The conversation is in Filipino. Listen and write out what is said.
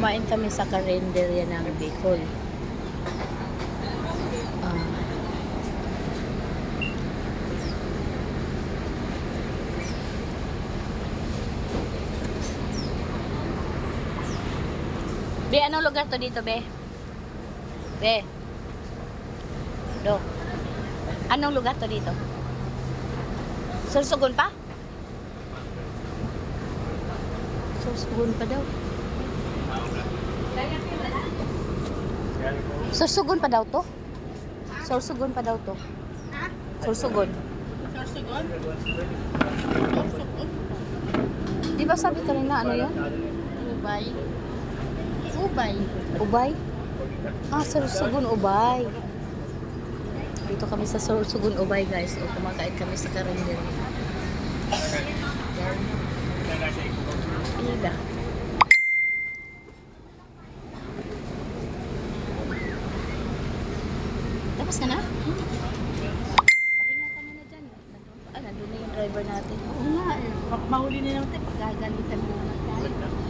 Kumain kami sa karinderya ng Bicol. Be, anong lugar to dito, Be? Be. Do. Anong lugar to dito? Sursugon pa? Sursugon pa daw. Sursugon pa daw to? Sursugon pa daw to. Sursugon. Sorsogon? Di ba sabi kanina ano yan? Ubay. Ubay. Ubay? Ah, Sursugon Ubay. Dito kami sa Sursugon Ubay, guys. O, kumakain kami sa karinderya. Ila. Tapos ka na? Pahinga ka muna dyan. Nandun na yung driver natin. Oo nga eh. Mahuli na naman tayo. Pagkagalitan mo naman tayo.